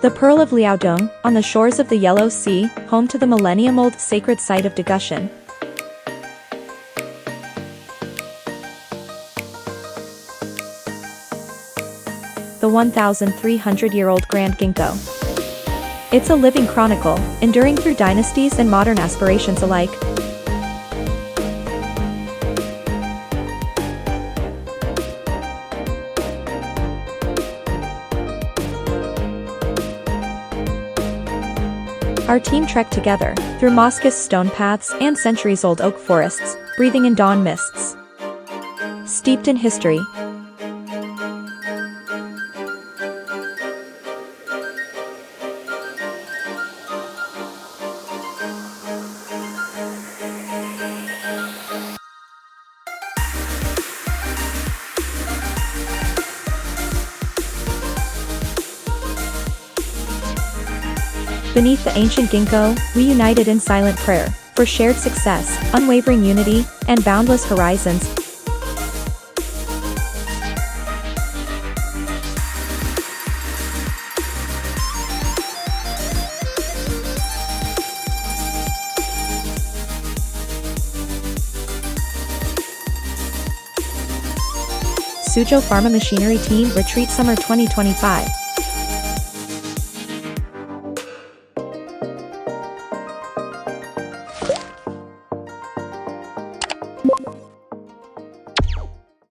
The Pearl of Liaodong, on the shores of the Yellow Sea, home to the millennium-old sacred site of Dagushan. The 1,300-year-old Grand Ginkgo. It's a living chronicle, enduring through dynasties and modern aspirations alike. Our team trekked together, through moss-kissed stone paths and centuries-old oak forests, breathing in dawn mists. Steeped in history. Beneath the ancient ginkgo, we united in silent prayer, for shared success, unwavering unity, and boundless horizons. Suzhou Pharma Machinery Team Retreat Summer 2025.